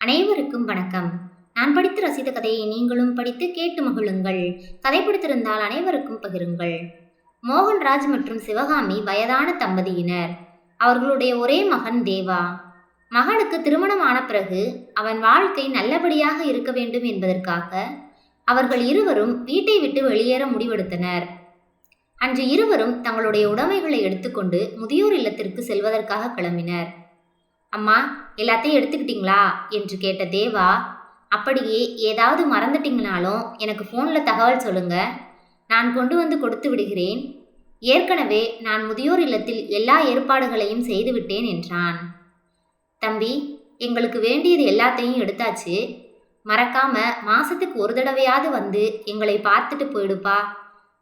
அனைவருக்கும் வணக்கம். நான் படித்து ரசித்த கதையை நீங்களும் படித்து கேட்டு மகிழுங்கள். கதை பிடித்திருந்தால் அனைவருக்கும் பகிருங்கள். மோகன்ராஜ் மற்றும் சிவகாமி வயதான தம்பதியினர். அவர்களுடைய ஒரே மகன் தேவா. மகனுக்கு திருமணமான பிறகு அவன் வாழ்க்கை நல்லபடியாக இருக்க வேண்டும் என்பதற்காக அவர்கள் இருவரும் வீட்டை விட்டு வெளியேற முடிவெடுத்தனர். அன்று இருவரும் தங்களுடைய உடைமைகளை எடுத்துக்கொண்டு முதியோர் இல்லத்திற்கு செல்வதற்காக கிளம்பினர். அம்மா, எல்லாத்தையும் எடுத்துக்கிட்டீங்களா என்று கேட்ட தேவா, அப்படியே ஏதாவது மறந்துட்டீங்கனாலும் எனக்கு ஃபோனில் தகவல் சொல்லுங்க, நான் கொண்டு வந்து கொடுத்து விடுகிறேன். ஏற்கனவே நான் முதியோர் இல்லத்தில் எல்லா ஏற்பாடுகளையும் செய்துவிட்டேன் என்றான். தம்பி, எங்களுக்கு வேண்டியது எல்லாத்தையும் எடுத்தாச்சு. மறக்காம மாசத்துக்கு ஒரு தடவையாவது வந்து எங்களை பார்த்துட்டு போயிடுப்பா.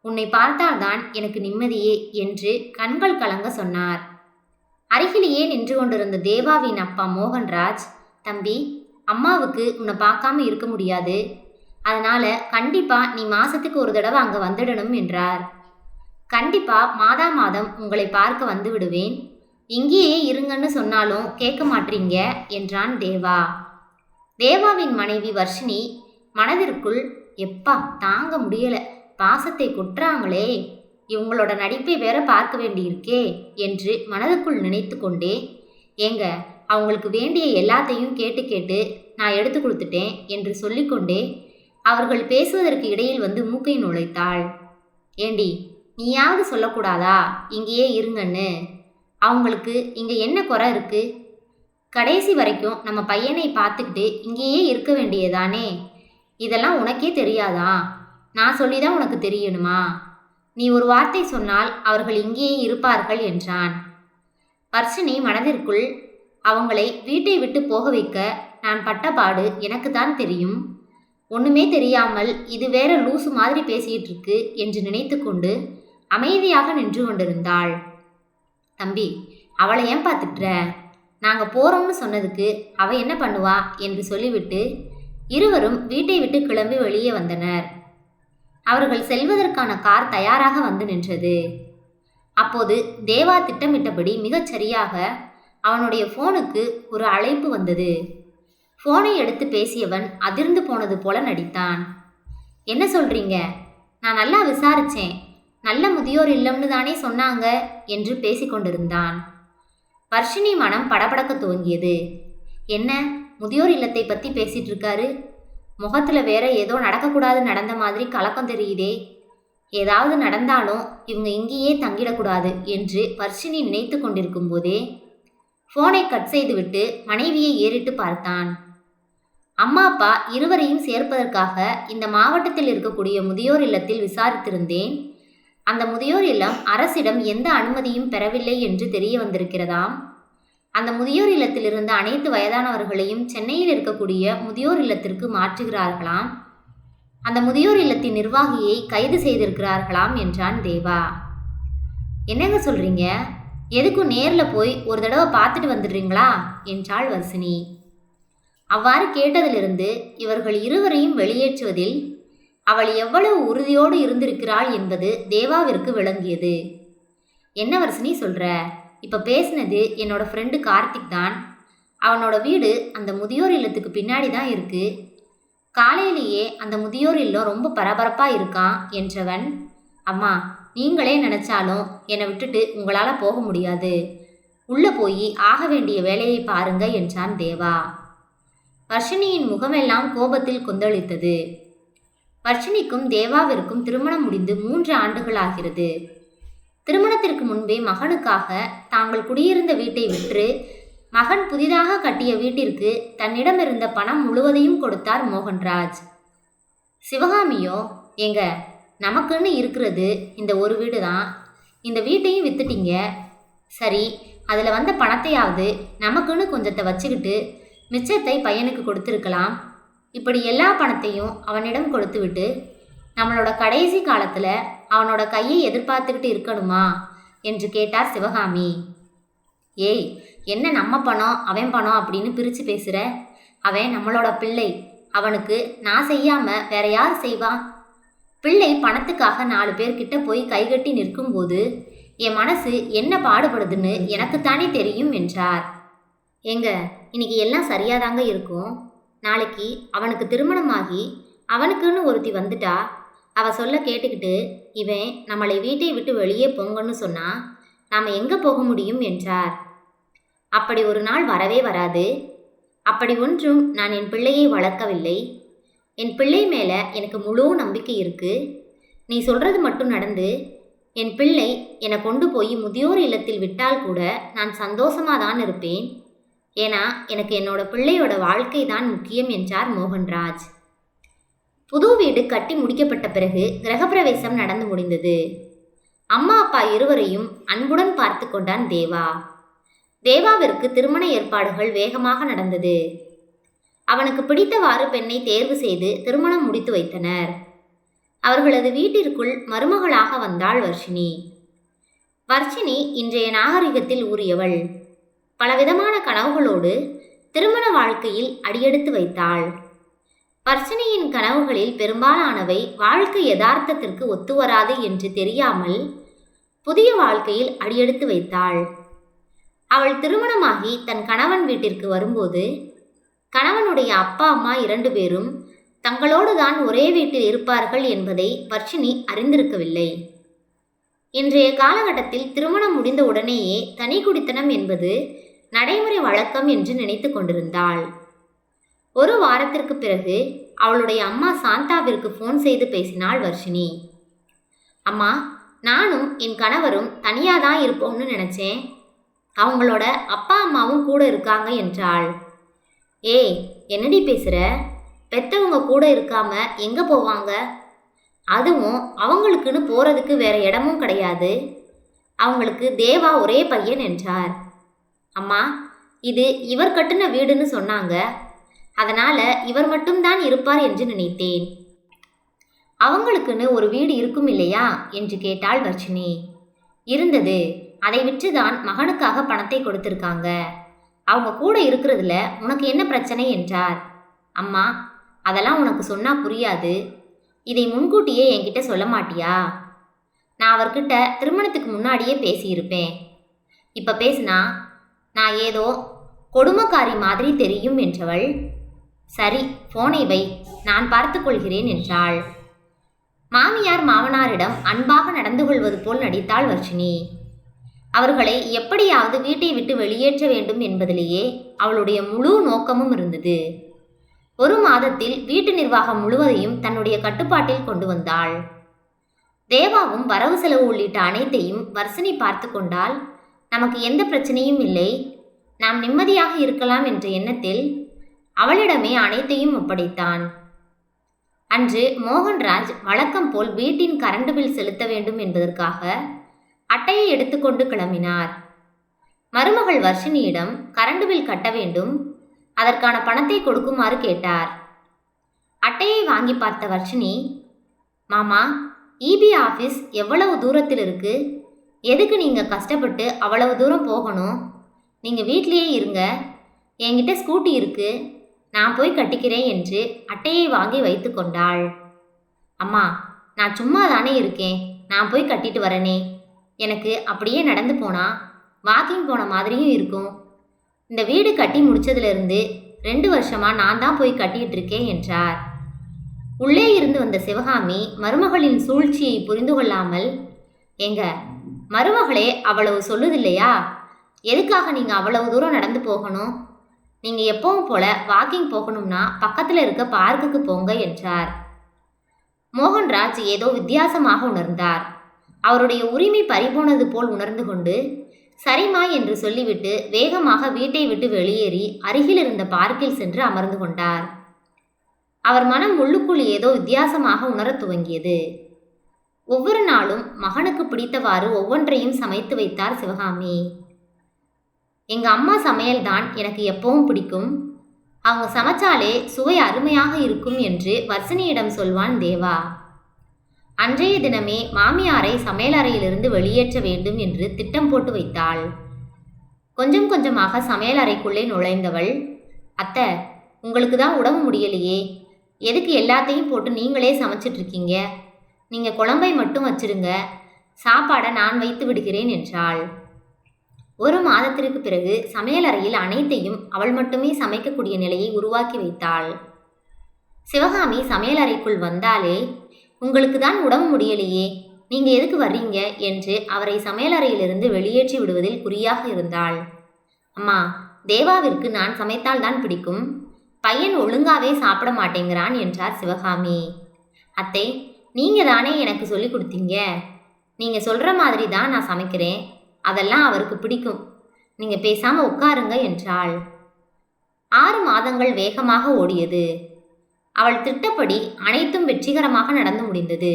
உன்னை பார்த்தால்தான் எனக்கு நிம்மதியே என்று கண்கள் கலங்க சொன்னார். அருகிலேயே நின்று கொண்டிருந்த தேவாவின் அப்பா மோகன்ராஜ், தம்பி, அம்மாவுக்கு உன்னை பார்க்காம இருக்க முடியாது, அதனால கண்டிப்பா நீ மாசத்துக்கு ஒரு தடவை அங்க வந்துடணும் என்றார். கண்டிப்பா மாதம் உங்களை பார்க்க வந்து விடுவேன். இங்கேயே இருங்கன்னு சொன்னாலும் கேட்க மாட்டீங்க என்றான் தேவா. தேவாவின் மனைவி வர்ஷினி மனதிற்குள், எப்பா தாங்க முடியல, பாசத்தை கொட்டுறாங்களே, இவங்களோட நடிப்பை வேற பார்க்க வேண்டியிருக்கே என்று மனதுக்குள் நினைத்து கொண்டே, ஏங்க, அவங்களுக்கு வேண்டிய எல்லாத்தையும் கேட்டு கேட்டு நான் எடுத்து கொடுத்துட்டேன் என்று சொல்லிக்கொண்டே அவர்கள் பேசுவதற்கு இடையில் வந்து மூக்கை நுழைத்தாள். ஏண்டி, நீயாவது சொல்லக்கூடாதா இங்கேயே இருங்கன்னு? அவங்களுக்கு இங்க என்ன குறை இருக்கு? கடைசி வரைக்கும் நம்ம பையனை பார்த்துக்கிட்டு இங்கேயே இருக்க வேண்டியதானே? இதெல்லாம் உனக்கே தெரியாதா? நான் சொல்லிதான் உனக்கு தெரியணுமா? நீ ஒரு வார்த்தை சொன்னால் அவர்கள் இங்கேயே இருப்பார்கள் என்றான். வர்ஷினி மனதிற்குள், அவங்களை வீட்டை விட்டு போக வைக்க நான் பட்டபாடு எனக்கு தான் தெரியும். ஒண்ணுமே தெரியாமல் இது வேற லூசு மாதிரி பேசிட்டு இருக்கு என்று நினைத்து கொண்டு அமைதியாக நின்று கொண்டிருந்தாள். தம்பி, அவளை ஏன் பார்த்துட்டுற? நாங்க போறோம்னு சொன்னதுக்கு அவ என்ன பண்ணுவா என்று சொல்லிவிட்டு இருவரும் வீட்டை விட்டு கிளம்பி வெளியே வந்தனர். அவர்கள் செல்வதற்கான கார் தயாராக வந்து நின்றது. அப்போது தேவா திட்டமிட்டபடி மிகச் சரியாக அவனுடைய போனுக்கு ஒரு அழைப்பு வந்தது. போனை எடுத்து பேசியவன் அதிர்ந்து போனது போல நடித்தான். என்ன சொல்றீங்க? நான் நல்லா விசாரிச்சேன், நல்ல முதியோர் இல்லம்னு தானே சொன்னாங்க என்று பேசிக்கொண்டிருந்தான். வர்ஷினி மனம் படபடக்க துவங்கியது. என்ன முதியோர் இல்லத்தை பத்தி பேசிட்டு இருக்காரு? முகத்துல வேற ஏதோ நடக்கக்கூடாது நடந்த மாதிரி கலக்கம் தெரியுதே. ஏதாவது நடந்தாலும் இவங்க இங்கேயே தங்கிடக்கூடாது என்று வர்ஷினி நினைத்து கொண்டிருக்கும் போதே போனை கட் செய்துவிட்டு மனைவியை ஏறிட்டு பார்த்தான். அம்மா அப்பா இருவரையும் சேர்ப்பதற்காக இந்த மாவட்டத்தில் இருக்கக்கூடிய முதியோர் இல்லத்தில் விசாரித்திருந்தேன். அந்த முதியோர் இல்லம் அரசிடம் எந்த அனுமதியும் பெறவில்லை என்று தெரிய வந்திருக்கிறதாம். அந்த முதியோர் இல்லத்தில் இருந்த அனைத்து வயதானவர்களையும் சென்னையில் இருக்கக்கூடிய முதியோர் இல்லத்திற்கு மாற்றுகிறார்களாம். அந்த முதியோர் இல்லத்தின் நிர்வாகியை கைது செய்திருக்கிறார்களாம் என்றான் தேவா. என்னங்க சொல்றீங்க? எதுக்கும் நேரில் போய் ஒரு தடவை பார்த்துட்டு வந்துடுறீங்களா என்றாள் வர்ஷினி. அவ்வாறு கேட்டதிலிருந்து இவர்கள் இருவரையும் வெளியேற்றுவதில் அவள் எவ்வளவு உறுதியோடு இருந்திருக்கிறாள் என்பது தேவாவிற்கு விளங்கியது. என்ன வர்ஷினி சொல்ற? இப்போ பேசினது என்னோட ஃப்ரெண்டு கார்த்திக் தான். அவனோட வீடு அந்த முதியோர் இல்லத்துக்கு பின்னாடி தான் இருக்கு. காலையிலேயே அந்த முதியோர் இல்லம் ரொம்ப பரபரப்பாக இருக்கான் என்றவன், அம்மா, நீங்களே நினச்சாலும் என்னை விட்டுட்டு உங்களால் போக முடியாது. உள்ளே போய் ஆக வேண்டிய வேலையை பாருங்க என்றான் தேவா. வர்ஷினியின் முகமெல்லாம் கோபத்தில் கொந்தளித்தது. வர்ஷினிக்கும் தேவாவிற்கும் திருமணம் முடிந்து 3 ஆண்டுகள் ஆகிறது. திருமணத்திற்கு முன்பே மகனுக்காக தாங்கள் குடியிருந்த வீட்டை விற்று மகன் புதிதாக கட்டிய வீட்டிற்கு தன்னிடமிருந்த பணம் முழுவதையும் கொடுத்தார் மோகன்ராஜ். சிவகாமியோ, எங்க, நமக்குன்னு இருக்கிறது இந்த ஒரு வீடு தான், இந்த வீட்டையும் வித்துட்டீங்க. சரி, அதில் வந்த பணத்தையாவது நமக்குன்னு கொஞ்சத்தை வச்சுக்கிட்டு மிச்சத்தை பையனுக்கு கொடுத்துருக்கலாம். இப்படி எல்லா பணத்தையும் அவனிடம் கொடுத்துவிட்டு நம்மளோட கடைசி காலத்தில் அவனோட கையை எதிர்பார்த்துக்கிட்டு இருக்கணுமா என்று கேட்டார் சிவகாமி. ஏய், என்ன நம்ம பணம் அவன் பணம் அப்படின்னு பிரித்து பேசுகிற? அவன் நம்மளோட பிள்ளை. அவனுக்கு நான் செய்யாம வேற யார் செய்வா? பிள்ளை பணத்துக்காக 4 பேர்கிட்ட போய் கைகட்டி நிற்கும்போது என் மனசு என்ன பாடுபடுதுன்னு எனக்குத்தானே தெரியும் என்றார். ஏங்க, இன்னைக்கு எல்லாம் சரியாதாங்க இருக்கும். நாளைக்கு அவனுக்கு திருமணமாகி அவனுக்குன்னு ஒருத்தி வந்துட்டா அவ சொல்ல கேட்டுக்கிட்டு இவன் நம்மளை வீட்டை விட்டு வெளியே போங்கன்னு சொன்னா நாம எங்க போக முடியும் என்றார். அப்படி ஒரு நாள் வரவே வராது. அப்படி ஒன்றும் நான் என் பிள்ளையை வளர்க்கவில்லை. என் பிள்ளை மேல எனக்கு முழு நம்பிக்கை இருக்கு. நீ சொல்றது மட்டும் நடந்து என் பிள்ளை என்னை கொண்டு போய் முதியோர் இல்லத்தில் விட்டால் கூட நான் சந்தோஷமா தான் இருப்பேன். ஏன்னா எனக்கு என்னோட பிள்ளையோட வாழ்க்கை தான் முக்கியம் என்றார் மோகன்ராஜ். புது வீடு கட்டி முடிக்கப்பட்ட பிறகு கிரகப்பிரவேசம் நடந்து முடிந்தது. அம்மா அப்பா இருவரையும் அன்புடன் பார்த்து கொண்டான் தேவா. தேவாவிற்கு திருமண ஏற்பாடுகள் வேகமாக நடந்தது. அவனுக்கு பிடித்தவாறு பெண்ணை தேர்வு செய்து திருமணம் முடித்து வைத்தனர். அவர்களது வீட்டிற்குள் மருமகளாக வந்தாள் வர்ஷினி. வர்ஷினி இன்றைய நாகரிகத்தில் ஊறியவள். பலவிதமான கனவுகளோடு திருமண வாழ்க்கையில் அடியெடுத்து வைத்தாள். வர்ஷினியின் கனவுகளில் பெரும்பாலானவை வாழ்க்கை யதார்த்தத்திற்கு ஒத்துவராது என்று தெரியாமல் புதிய வாழ்க்கையில் அடியெடுத்து வைத்தாள். அவள் திருமணமாகி தன் கணவன் வீட்டிற்கு வரும்போது கணவனுடைய அப்பா அம்மா 2 பேரும் தங்களோடு தான் ஒரே வீட்டில் இருப்பார்கள் என்பதை வர்ஷினி அறிந்திருக்கவில்லை. இன்றைய காலகட்டத்தில் திருமணம் முடிந்த உடனேயே தனி குடித்தனம் என்பது நடைமுறை வழக்கம் என்று நினைத்து கொண்டிருந்தாள். ஒரு வாரத்திற்கு பிறகு அவளுடைய அம்மா சாந்தாவிற்கு ஃபோன் செய்து பேசினாள் வர்ஷினி. அம்மா, நானும் என் கணவரும் தனியாதான் இருப்போம்னு நினைச்சேன். அவங்களோட அப்பா அம்மாவும் கூட இருக்காங்க என்றாள். ஏய், என்னடி பேசுற? பெத்தவங்க கூட இருக்காம எங்க போவாங்க? அதுவும் அவங்களுக்குன்னு போறதுக்கு வேற இடமும் கிடையாது. அவங்களுக்கு தேவா ஒரே பையன் என்றார். அம்மா, இது இவர் கட்டின வீடுன்னு சொன்னாங்க. அதனால இவர் மட்டும்தான் இருப்பார் என்று நினைத்தேன். அவங்களுக்குன்னு ஒரு வீடு இருக்கும் இல்லையா என்று கேட்டாள் வர்ஷினி. இருந்தது. அதை விற்றுதான் மகனுக்காக பணத்தை கொடுத்திருக்காங்க. அவங்க கூட இருக்கிறதுல உனக்கு என்ன பிரச்சனை என்றார். அம்மா, அதெல்லாம் உனக்கு சொன்னா புரியாது. இதை முன்கூட்டியே என்கிட்ட சொல்ல மாட்டியா? நான் அவர்கிட்ட திருமணத்துக்கு முன்னாடியே பேசியிருப்பேன். இப்போ பேசினா நான் ஏதோ கொடுமைக்காரி மாதிரி தெரியும் என்றவள், சரி போனை வை, நான் பார்த்து கொள்கிறேன் என்றாள். மாமியார் மாமனாரிடம் அன்பாக நடந்து கொள்வது போல் நடித்தாள் வர்ஷினி. அவர்களை எப்படியாவது வீட்டை விட்டு வெளியேற்ற வேண்டும் என்பதிலேயே அவளுடைய முழு நோக்கமும் இருந்தது. 1 மாதத்தில் வீட்டு நிர்வாகம் முழுவதையும் தன்னுடைய கட்டுப்பாட்டில் கொண்டு வந்தாள். தேவாவும் வரவு செலவு உள்ளிட்ட அனைத்தையும் வர்ஷினி பார்த்து கொண்டால் நமக்கு எந்த பிரச்சனையும் இல்லை, நாம் நிம்மதியாக இருக்கலாம் என்ற எண்ணத்தில் அவளிடமே அனைத்தையும் ஒப்படைத்தான். அன்று மோகன்ராஜ் வழக்கம் போல் வீட்டின் கரண்ட் பில் செலுத்த வேண்டும் என்பதற்காக அட்டையை எடுத்துக்கொண்டு கிளம்பினார். மருமகள் வர்ஷினியிடம் கரண்ட் பில் கட்ட வேண்டும், அதற்கான பணத்தை கொடுக்குமாறு கேட்டார். அட்டையை வாங்கி பார்த்த வர்ஷினி, மாமா, இபி ஆஃபீஸ் எவ்வளவு தூரத்தில் இருக்கு? எதுக்கு நீங்கள் கஷ்டப்பட்டு அவ்வளவு தூரம் போகணும்? நீங்கள் வீட்லேயே இருங்க, என்கிட்ட ஸ்கூட்டி இருக்கு, நான் போய் கட்டிக்கிறேன் என்று அட்டையை வாங்கி வைத்து கொண்டாள். அம்மா, நான் சும்மா தானே இருக்கேன், நான் போய் கட்டிட்டு வரனே. எனக்கு அப்படியே நடந்து போனா வாக்கிங் போன மாதிரியும் இருக்கும். இந்த வீடு கட்டி முடிச்சதுலேருந்து 2 வருஷமா நான் தான் போய் கட்டிட்டு இருக்கேன் என்றார். உள்ளே இருந்து வந்த சிவகாமி மருமகளின் சூழ்ச்சியை புரிந்து கொள்ளாமல், எங்க மருமகளே அவ்வளவு சொல்லுதில்லையா? எதுக்காக நீங்கள் அவ்வளவு தூரம் நடந்து போகணும்? நீங்கள் எப்பவும் போல வாக்கிங் போகணும்னா பக்கத்தில் இருக்க பார்க்குக்கு போங்க என்றார். மோகன்ராஜ் ஏதோ வித்தியாசமாக உணர்ந்தார். அவருடைய உரிமை பறிபோனது போல் உணர்ந்து கொண்டு சரிமா என்று சொல்லிவிட்டு வேகமாக வீட்டை விட்டு வெளியேறி அருகில் இருந்த பார்க்கில் சென்று அமர்ந்து கொண்டார். அவர் மனம் உள்ளுக்குள் ஏதோ வித்தியாசமாக உணரத் துவங்கியது. ஒவ்வொரு நாளும் மகனுக்கு பிடித்தவாறு ஒவ்வொன்றையும் சமைத்து வைத்தார் சிவகாமி. எங்கள் அம்மா சமையல் தான் எனக்கு எப்பவும் பிடிக்கும், அவங்க சமைச்சாலே சுவை அருமையாக இருக்கும் என்று வர்ஷினியிடம் சொல்வான் தேவா. அன்றைய தினமே மாமியாரை சமையலறையிலிருந்து வெளியேற்ற வேண்டும் என்று திட்டம் போட்டு வைத்தாள். கொஞ்சம் கொஞ்சமாக சமையலறைக்குள்ளே நுழைந்தவள், அத்தை, உங்களுக்கு தான் உடம்பு முடியலையே, எதுக்கு எல்லாத்தையும் போட்டு நீங்களே சமைச்சிட்டு இருக்கீங்க? நீங்கள் குழம்பை மட்டும் வச்சிருங்க, சாப்பாடை நான் வைத்து விடுகிறேன் என்றாள். 1 மாதத்திற்கு பிறகு சமையலறையில் அனைத்தையும் அவள் மட்டுமே சமைக்கக்கூடிய நிலையை உருவாக்கி வைத்தாள். சிவகாமி சமையலறைக்குள் வந்தாலே, உங்களுக்கு தான் உடம்பு முடியலையே, நீங்க எதுக்கு வர்றீங்க என்று அவரை சமையலறையிலிருந்து வெளியேற்றி விடுவதில் குறியாக இருந்தாள். அம்மா, தேவாவிற்கு நான் சமைத்தால்தான் பிடிக்கும், பையன் ஒழுங்காவே சாப்பிட மாட்டேங்கிறான் என்றார் சிவகாமி. அத்தை, நீங்க தானே எனக்கு சொல்லி கொடுத்தீங்க, நீங்க சொல்ற மாதிரி தான் நான் சமைக்கிறேன், அதெல்லாம் அவருக்கு பிடிக்கும், நீங்க பேசாம உட்காருங்க என்றாள். 6 மாதங்கள் வேகமாக ஓடியது. அவள் திட்டப்படி அனைத்தும் வெற்றிகரமாக நடந்து முடிந்தது.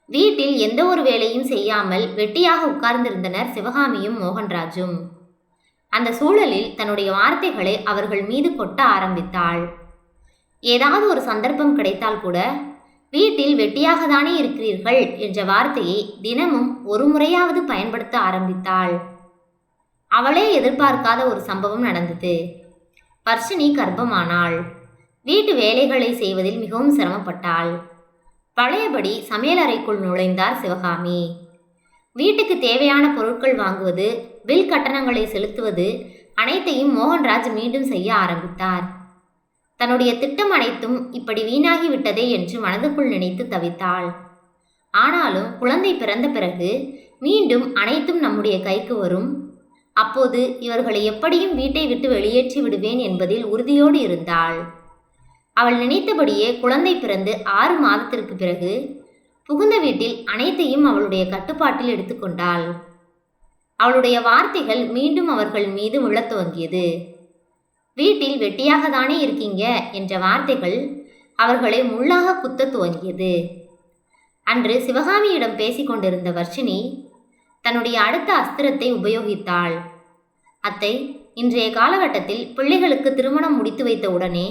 வீட்டில் எந்த ஒரு வேலையும் செய்யாமல் வெட்டியாக உட்கார்ந்திருந்தனர் சிவகாமியும் மோகன்ராஜும். அந்த சூழலில் தன்னுடைய வார்த்தைகளை அவர்கள் மீது கொட்ட ஆரம்பித்தாள். ஏதாவது ஒரு சந்தர்ப்பம் கிடைத்தால் கூட, வீட்டில் வெட்டியாக தானே இருக்கிறீர்கள் என்ற வார்த்தையை தினமும் ஒரு முறையாவது பயன்படுத்த ஆரம்பித்தாள். அவளே எதிர்பார்க்காத ஒரு சம்பவம் நடந்தது. வர்ஷினி கர்ப்பமானாள். வீட்டு வேலைகளை செய்வதில் மிகவும் சிரமப்பட்டாள். பழையபடி சமையலறைக்குள் நுழைந்தார் சிவகாமி. வீட்டுக்கு தேவையான பொருட்கள் வாங்குவது, பில் கட்டணங்களை செலுத்துவது அனைத்தையும் மோகன்ராஜ் மீண்டும் செய்ய ஆரம்பித்தார். தன்னுடைய திட்டம் அனைத்தும் இப்படி வீணாகி விட்டதே என்று மனதுக்குள் நினைத்து தவித்தாள். ஆனாலும் குழந்தை பிறந்த பிறகு மீண்டும் அனைத்தும் நம்முடைய கைக்கு வரும், அப்போது இவர்களை எப்படியும் வீட்டை விட்டு வெளியேற்றி விடுவேன் என்பதில் உறுதியோடு இருந்தாள். அவள் நினைத்தபடியே குழந்தை பிறந்து 6 மாதத்திற்கு பிறகு புகுந்த வீட்டில் அனைத்தையும் அவளுடைய கட்டுப்பாட்டில் எடுத்துக்கொண்டாள். அவளுடைய வார்த்தைகள் மீண்டும் அவர்கள் மீது விழத் துவங்கியது. வீட்டில் வெட்டியாக தானே இருக்கீங்க என்ற வார்த்தைகள் அவர்களை முள்ளாக குத்த துவங்கியது. அன்று சிவகாமியிடம் பேசிக்கொண்டிருந்த வர்ஷினி தன்னுடைய அடுத்த அஸ்திரத்தை உபயோகித்தாள். அத்தை, இன்றைய காலகட்டத்தில் பிள்ளைகளுக்கு திருமணம் முடித்து வைத்த உடனே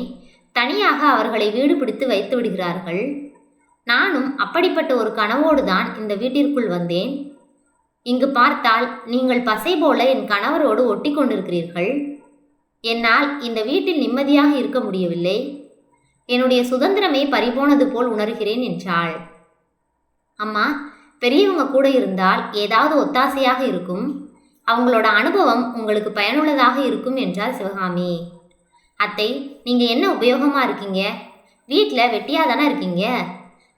தனியாக அவர்களை வீடு பிடித்து வைத்து விடுகிறார்கள். நானும் அப்படிப்பட்ட ஒரு கனவோடு தான் இந்த வீட்டிற்குள் வந்தேன். இங்கு பார்த்தால் நீங்கள் பசை போல என் கணவரோடு ஒட்டி கொண்டிருக்கிறீர்கள். என்னால் இந்த வீட்டில் நிம்மதியாக இருக்க முடியவில்லை. என்னுடைய சுதந்திரமே பறிபோனது போல் உணர்கிறேன் என்றாள். அம்மா, பெரியவங்க கூட இருந்தால் ஏதாவது ஒத்தாசையாக இருக்கும், அவங்களோட அனுபவம் உங்களுக்கு பயனுள்ளதாக இருக்கும் என்றார் சிவகாமி. அத்தை, நீங்கள் என்ன உபயோகமாக இருக்கீங்க? வீட்டில் வெட்டியாக தானே இருக்கீங்க.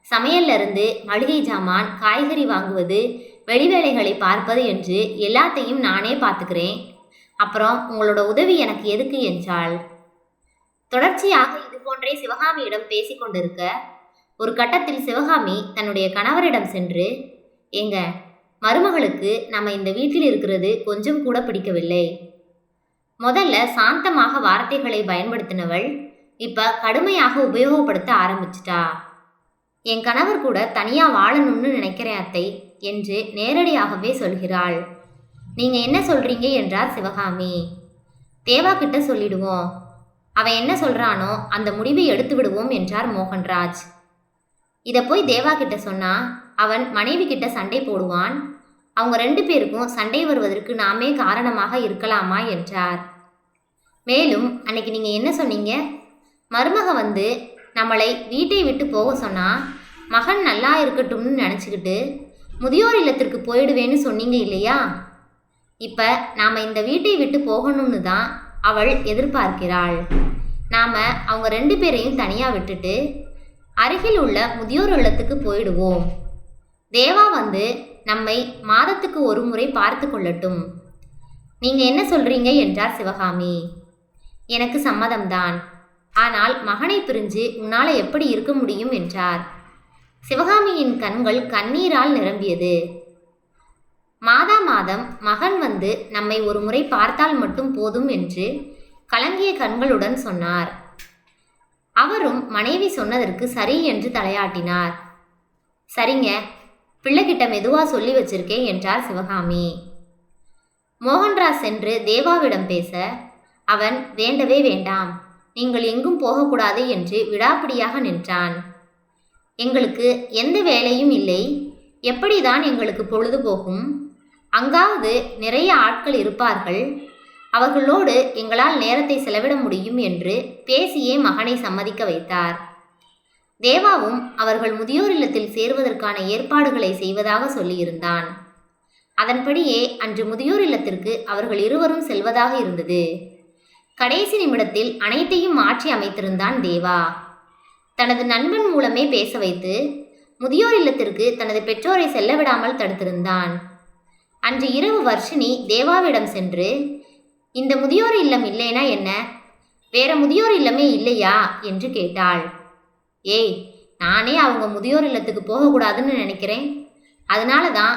சமையல்ல இருந்து மளிகை ஜாமான், காய்கறி வாங்குவது, வெளி வேலைகளை பார்ப்பது என்று எல்லாத்தையும் நானே பார்த்துக்கிறேன். அப்புறம் உங்களோட உதவி எனக்கு எதுக்கு என்றாள். தொடர்ச்சியாக இது போன்றே சிவகாமியிடம் பேசிக்கொண்டிருக்க ஒரு கட்டத்தில் சிவகாமி தன்னுடைய கணவரிடம் சென்று, ஏங்க, மருமகளுக்கு நம்ம இந்த வீட்டில் இருக்கிறது கொஞ்சம் கூட பிடிக்கவில்லை. முதல்ல சாந்தமாக வார்த்தைகளை பயன்படுத்தினவள் இப்ப கடுமையாக உபயோகப்படுத்த ஆரம்பிச்சிட்டா. என் கணவர் கூட தனியா வாழணும்னு நினைக்கிறேன் அத்தை என்று நேரடியாகவே சொல்கிறாள். நீங்க என்ன சொல்றீங்க என்றார் சிவகாமி. தேவா கிட்ட சொல்லிடுவோம், அவன் என்ன சொல்றானோ அந்த முடிவை எடுத்து விடுவோம் என்றார் மோகன்ராஜ். இதை போய் தேவா கிட்ட சொன்னா அவன் மனைவி கிட்ட சண்டை போடுவான், அவங்க 2 பேருக்கும் சண்டை வருவதற்கு நாமே காரணமாக இருக்கலாமா என்றார். மேலும் அன்னைக்கு நீங்க என்ன சொன்னீங்க? மருமக வந்து நம்மளை வீட்டை விட்டு போக சொன்னா மகன் நல்லா இருக்கட்டும்னு நினச்சிக்கிட்டு முதியோர் இல்லத்திற்கு போயிடுவேன்னு சொன்னீங்க இல்லையா? இப்போ நாம் இந்த வீட்டை விட்டு போகணும்னு தான் அவள் எதிர்பார்க்கிறாள். நாம் அவங்க 2 பேரையும் தனியாக விட்டுட்டு அருகில் உள்ள முதியோர் இல்லத்துக்கு போயிடுவோம். தேவா வந்து நம்மை மாதத்துக்கு ஒரு முறை பார்த்து கொள்ளட்டும். நீங்கள் என்ன சொல்கிறீங்க என்றார் சிவகாமி. எனக்கு சம்மதம்தான், ஆனால் மகனை பிரிஞ்சு உன்னால் எப்படி இருக்க முடியும் என்றார். சிவகாமியின் கண்கள் கண்ணீரால் நிரம்பியது. மாதம் மகன் வந்து நம்மை ஒரு முறை பார்த்தால் மட்டும் போதும் என்று கலங்கிய கண்களுடன் சொன்னார். அவரும் மனைவி சொன்னதற்கு சரி என்று தலையாட்டினார். சரிங்க, பிள்ளைகிட்ட மெதுவா சொல்லி வச்சிருக்கேன் என்றார் சிவகாமி. மோகன்ராஜ் சென்று தேவாவிடம் பேச அவன் வேண்டவே வேண்டாம், நீங்கள் எங்கும் போகக்கூடாது என்று விடாப்பிடியாக நின்றான். எங்களுக்கு எந்த வேலையும் இல்லை, எப்படிதான் எங்களுக்கு பொழுது போகும்? அங்காவது நிறைய ஆட்கள் இருப்பார்கள், அவர்களோடு எங்களால் நேரத்தை செலவிட முடியும் என்று பேசியே மகனை சம்மதிக்க வைத்தார். தேவாவும் அவர்கள் முதியோர் இல்லத்தில் சேர்வதற்கான ஏற்பாடுகளை செய்வதாக சொல்லியிருந்தான். அதன்படியே அன்று முதியோர் இல்லத்திற்கு அவர்கள் இருவரும் செல்வதாக இருந்தது. கடைசி நிமிடத்தில் அனைத்தையும் மாற்றி அமைத்திருந்தான் தேவா. தனது நண்பன் மூலமே பேச வைத்து முதியோர் இல்லத்திற்கு தனது பெற்றோரை செல்ல விடாமல் தடுத்திருந்தான். அன்று இரவு வர்ஷினி தேவாவிடம் சென்று, இந்த முதியோர் இல்லம் இல்லைனா என்ன, வேற முதியோர் இல்லமே இல்லையா என்று கேட்டாள். ஏய், நானே அவங்க முதியோர் இல்லத்துக்கு போகக்கூடாதுன்னு நினைக்கிறேன். அதனால தான்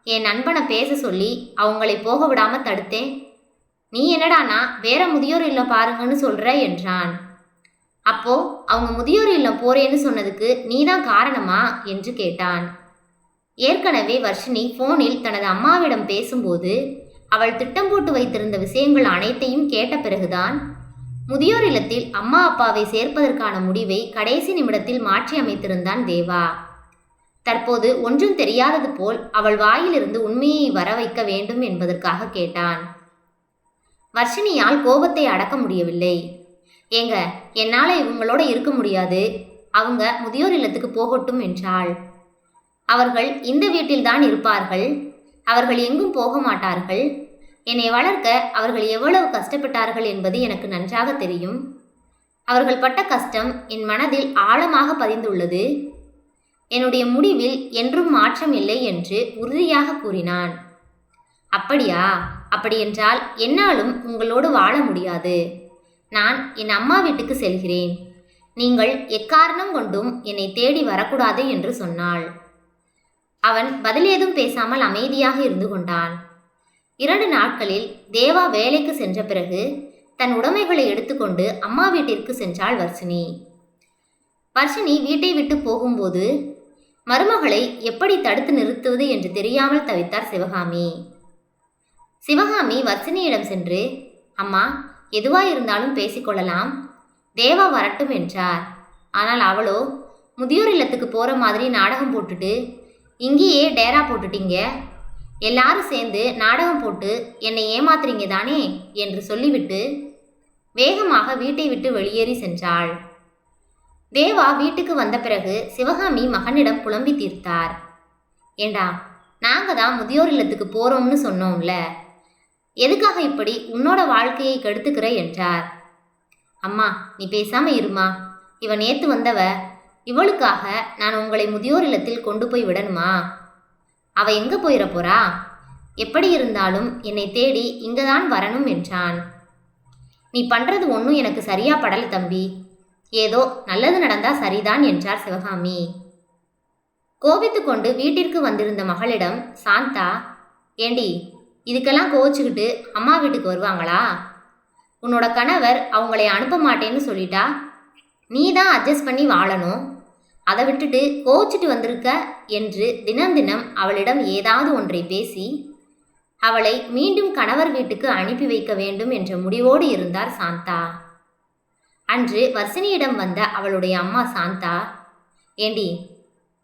என் நண்பனை பேச சொல்லி அவங்களை போக விடாம தடுத்தேன். நீ என்னடானா வேற முதியோர் இல்லம் பாருங்கன்னு சொல்ற என்றான். அப்போ அவங்க முதியோர் இல்லம் போறேன்னு சொன்னதுக்கு நீதான் காரணமா என்று கேட்டான். ஏற்கனவே வர்ஷினி போனில் தனது அம்மாவிடம் பேசும்போது அவள் திட்டம் போட்டு வைத்திருந்த விஷயங்கள் அனைத்தையும் கேட்ட பிறகுதான் முதியோர் இல்லத்தில் அம்மா அப்பாவை சேர்ப்பதற்கான முடிவை கடைசி நிமிடத்தில் மாற்றி அமைத்திருந்தான் தேவா. தற்போது ஒன்றும் தெரியாதது போல் அவள் வாயிலிருந்து உண்மையை வர வைக்க வேண்டும் என்பதற்காக கேட்டான். வர்ஷினியால் கோபத்தை அடக்க முடியவில்லை. ஏங்க, என்னால இவங்களோட இருக்க முடியாது, அவங்க முதியோர் இல்லத்துக்கு போகட்டும் என்றாள். அவர்கள் இந்த வீட்டில்தான் இருப்பார்கள், அவர்கள் எங்கும் போக மாட்டார்கள். என்னை வளர்க்க அவர்கள் எவ்வளவு கஷ்டப்பட்டார்கள் என்பது எனக்கு நன்றாக தெரியும். அவர்கள் பட்ட கஷ்டம் என் மனதில் ஆழமாக பதிந்துள்ளது. என்னுடைய முடிவில் என்றும் மாற்றம் இல்லை என்று உறுதியாக கூறினான். அப்படியா? அப்படியென்றால் என்னாலும் உங்களோடு வாழ முடியாது. நான் என் அம்மா வீட்டுக்கு செல்கிறேன். நீங்கள் எக்காரணம் கொண்டும் என்னை தேடி வரக்கூடாது என்று சொன்னாள். அவன் பதில் ஏதும் பேசாமல் அமைதியாக இருந்து கொண்டான். 2 நாட்களில் தேவா வேலைக்கு சென்ற பிறகு தன் உடைமைகளை எடுத்துக்கொண்டு அம்மா வீட்டிற்கு சென்றாள் வர்ஷினி. வர்ஷினி வீட்டை விட்டு போகும்போது மருமகளை எப்படி தடுத்து நிறுத்துவது என்று தெரியாமல் தவித்தார் சிவகாமி. சிவகாமி வர்ஷினியிடம் சென்று, அம்மா, எதுவாயிருந்தாலும் பேசிக்கொள்ளலாம், தேவா வரட்டும் என்றார். ஆனால் அவளோ, முதியோர் இல்லத்துக்கு போகிற மாதிரி நாடகம் போட்டுட்டு இங்கேயே டேரா போட்டுட்டீங்க, எல்லாரும் சேர்ந்து நாடகம் போட்டு என்னை ஏமாத்துறீங்க தானே என்று சொல்லிவிட்டு வேகமாக வீட்டை விட்டு வெளியேறி சென்றாள். தேவா வீட்டுக்கு வந்த பிறகு சிவகாமி மகனிடம் புலம்பி தீர்த்தார். ஏண்டா, நாங்கள் தான் முதியோர் இல்லத்துக்கு போகிறோம்னு சொன்னோம்ல, எதுக்காக இப்படி உன்னோட வாழ்க்கையை கெடுத்துக்கிற என்றார். அம்மா, நீ பேசாம இருமா, இவ நேத்து வந்தவ, இவளுக்காக நான் உங்களை முதியோர் இல்லத்தில் கொண்டு போய் விடணுமா? அவ எங்க போயிட போறா? எப்படி இருந்தாலும் என்னை தேடி இங்கதான் வரணும் என்றான். நீ பண்றது ஒன்றும் எனக்கு சரியா படல தம்பி, ஏதோ நல்லது நடந்தா சரிதான் என்றார் சிவகாமி. கோபித்து கொண்டு வீட்டிற்கு வந்திருந்த மகளிடம் சாந்தா, ஏண்டி, இதுக்கெல்லாம் கோவிச்சுக்கிட்டு அம்மா வீட்டுக்கு வருவாங்களா? உன்னோட கணவர் அவங்களை அனுப்ப மாட்டேன்னு சொல்லிட்டா நீ தான் அட்ஜஸ்ட் பண்ணி வாழணும், அதை விட்டுட்டு கோச்சிட்டு வந்திருக்க என்று தினம் தினம் அவளிடம் ஏதாவது ஒன்றை பேசி அவளை மீண்டும் கணவர் வீட்டுக்கு அனுப்பி வைக்க வேண்டும் என்ற முடிவோடு இருந்தார் சாந்தா. அன்று வர்ஷினியிடம் வந்த அவளுடைய அம்மா சாந்தா, ஏண்டி,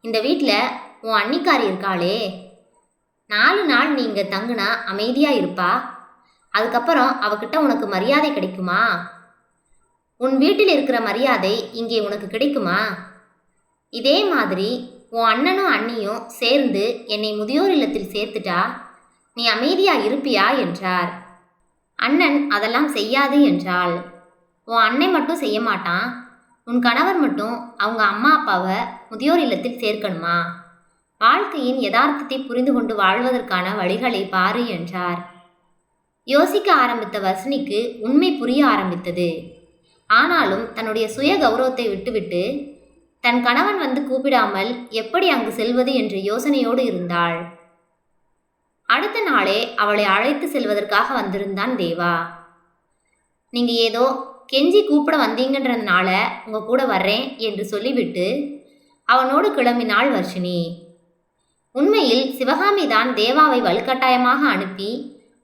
இந்த வீட்டில் உன் அன்னிக்காரி இருக்காளே, 4 நாள் நீங்க தங்குனா அமைதியா இருப்பா, அதுக்கப்புறம் அவகிட்ட உனக்கு மரியாதை கிடைக்குமா? உன் வீட்டில் இருக்கிற மரியாதை இங்கே உனக்கு கிடைக்குமா? இதே மாதிரி உன் அண்ணனும் அண்ணியும் சேர்ந்து என்னை முதியோர் இல்லத்தில் சேர்த்துட்டா நீ அமைதியா இருப்பியா என்றார். அண்ணன் அதெல்லாம் செய்யாது என்றாள். உன் அண்ணன் மட்டும் செய்ய மாட்டான், உன் கணவர் மட்டும் அவங்க அம்மா அப்பாவை முதியோர் இல்லத்தில் சேர்க்கணுமா? வாழ்க்கையின் யதார்த்தத்தை புரிந்து கொண்டு வாழ்வதற்கான வழிகளை பாரு என்றார். யோசிக்க ஆரம்பித்த வர்ஷினிக்கு உண்மை புரிய ஆரம்பித்தது. ஆனாலும் தன்னுடைய சுய கௌரவத்தை விட்டுவிட்டு தன் கணவன் வந்து கூப்பிடாமல் எப்படி அங்கு செல்வது என்ற யோசனையோடு இருந்தாள். அடுத்த நாளே அவளை அழைத்து செல்வதற்காக வந்திருந்தான் தேவா. நீங்க ஏதோ கெஞ்சி கூப்பிட வந்தீங்கன்றதுனால உங்க கூட வர்றேன் என்று சொல்லிவிட்டு அவனோடு கிளம்பினாள் வர்ஷினி. உண்மையில் சிவகாமி தான் தேவாவை வலுக்கட்டாயமாக அனுப்பி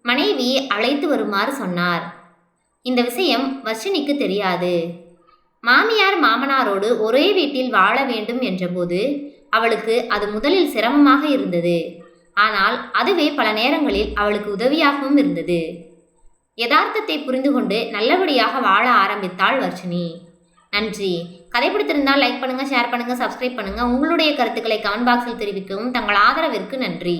மனைவியை அழைத்து வருமாறு சொன்னார். இந்த விஷயம் வர்ஷினிக்கு தெரியாது. மாமியார் மாமனாரோடு ஒரே வீட்டில் வாழ வேண்டும் என்றபோது அவளுக்கு அது முதலில் சிரமமாக இருந்தது. ஆனால் அதுவே பல நேரங்களில் அவளுக்கு உதவியாகவும் இருந்தது. யதார்த்தத்தை புரிந்து கொண்டு நல்லபடியாக வாழ ஆரம்பித்தாள் வர்ஷினி. நன்றி. கதை பிடித்திருந்தால் லைக் பண்ணுங்க, ஷேர் பண்ணுங்க, சப்ஸ்கிரைப் பண்ணுங்க. உங்களுடைய கருத்துக்களை கமெண்ட் பாக்ஸில் தெரிவிக்கவும். தங்கள் ஆதரவிற்கு நன்றி.